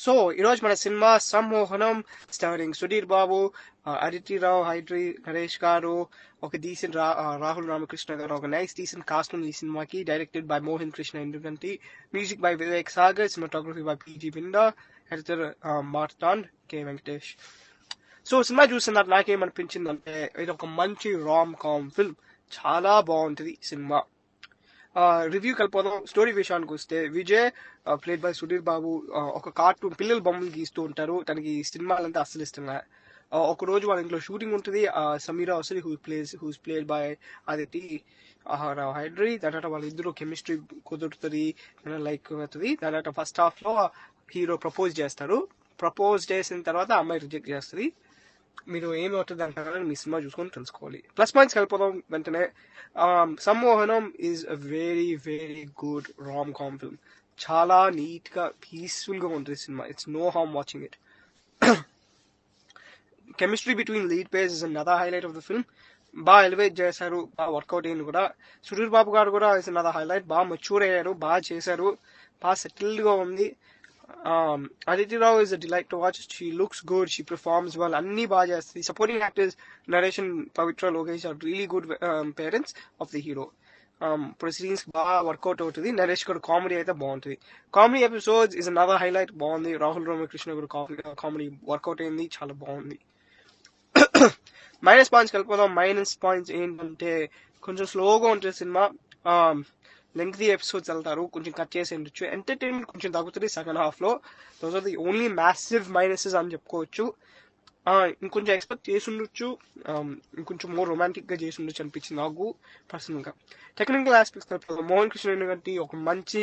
So ఈరోజు మన cinema సమ్మోహనం starring Sudheer Babu, Aditi రావు, హైడ్రి నరేష్ గారు, ఒక డీసెంట్ రాహుల్ రామకృష్ణ గారు, ఒక నైస్ డీసెంట్ కాస్ట్ ఉంది ఈ సినిమాకి. డైరెక్టెడ్ బై మోహన్ కృష్ణ ఎందుకంటే, music by Vivek Sagar, cinematography by PG Vinda, editor Marthand K Venkatesh. So cinema చూసిన నాకేమనిపించిందంటే, ఇది ఒక మంచి రామ్ కామ్ ఫిల్మ్. చాలా బాగుంటుంది సినిమా. రివ్యూ కలిపోదాం. స్టోరీ విషయానికి వస్తే, విజయ్ ప్లేడ్ బై సుధీర్ బాబు ఒక కార్టూన్ పిల్లల బొమ్మలు గీస్తూ ఉంటారు. తనకి సినిమాలంటే అస్సలు ఇష్టం లేదు. ఒక రోజు వాళ్ళ ఇంట్లో షూటింగ్ ఉంటుంది. Sameera Vasali who's played by Aditi Hydari. తర్వాత వాళ్ళిద్దరూ కెమిస్ట్రీ కుదురుతుంది, లైక్ అవుతుంది. తర్వాత ఫస్ట్ హాఫ్ లో హీరో ప్రపోజ్ చేస్తారు. ప్రపోజ్ చేసిన తర్వాత అమ్మాయి రిజెక్ట్ చేస్తుంది. మీరు ఏమవుతుంది అంటారని మీ సినిమా చూసుకొని తెలుసుకోవాలి. ప్లస్ పాయింట్స్ వెళ్ళిపోదాం వెంటనే. Sammohanam is a very very good rom com film. చాలా నీట్ గా పీస్ఫుల్ గా ఉంటుంది cinema. It's no harm watching it. Chemistry between lead pairs is another highlight of the film. బాగా ఎలివేట్ చేశారు, బాగా వర్కౌట్ అయింది కూడా. సుధీర్ బాబు గారు కూడా ఇస్ అనదర్ హైలైట్. బాగా మెచ్యూర్ అయ్యారు, బాగా చేశారు, బాగా సెటిల్డ్ గా ఉంది. Aditi Rao is a delight to watch. She looks good, she performs well. Anni baga chestadi. Supporting actors Naresh and Pavitra Lokesh are really good parents of the hero. Proceedings baga workout అవుతుంది. నరేష్ కూడా comedy అయితే బాగుంటుంది. Comedy episodes is another highlight. బాగుంది. రాహుల్ రామకృష్ణ కూడా comedy work out అయింది, చాలా బాగుంది. Minus points కలిపోదాం. మైనస్ పాయింట్స్ ఏంటంటే, కొంచెం స్లోగా ఉంటుంది సినిమా. లెంగ్తీ ఎపిసోడ్స్ వెళ్తారు, కొంచెం కట్ చేసి ఉండొచ్చు. ఎంటర్టైన్మెంట్ కొంచెం తగ్గుతుంది సెకండ్ హాఫ్ లో. Those are the only massive minuses అని చెప్పుకోవచ్చు. ఇంకొంచెం ఎక్స్పెక్ట్ చేసి ఉండొచ్చు, ఇంకొంచెం మోర్ రొమాంటిక్ గా చేసి ఉండొచ్చు అనిపించింది నాకు పర్సనల్ గా. టెక్నికల్ ఆస్పెక్ట్స్ మోహన్ కృష్ణ ఎందుకంటే ఒక మంచి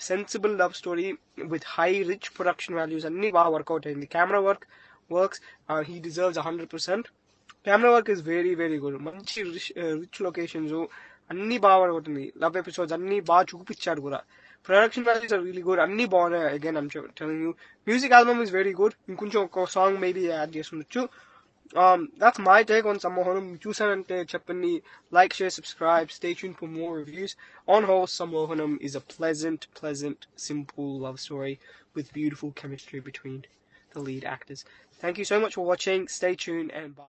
sensible love story with high rich production values అన్ని బాగా వర్కౌట్ అయింది. Camera works, he deserves 100%. Camera work is very very good. మంచి రిచ్ లొకేషన్స్ అన్ని బాగా ఉంటుంది. లవ్ ఎపిసోడ్స్ అన్ని బాగా చూపించారు కూడా. Production values are really good. అన్ని బాగున్నాయి. Again I'm telling you, music album is very good. ఇంకొంచెం ఒక సాంగ్ మేబీ యాడ్ చేసి ఉండొచ్చు. That's my take on Sammohanam. చూసారంటే చెప్పండి. Like, share, subscribe. Stay tuned for more reviews. On whole, Sammohanam is a pleasant, simple love story with beautiful chemistry between the lead actors. Thank you so much for watching. Stay tuned and bye.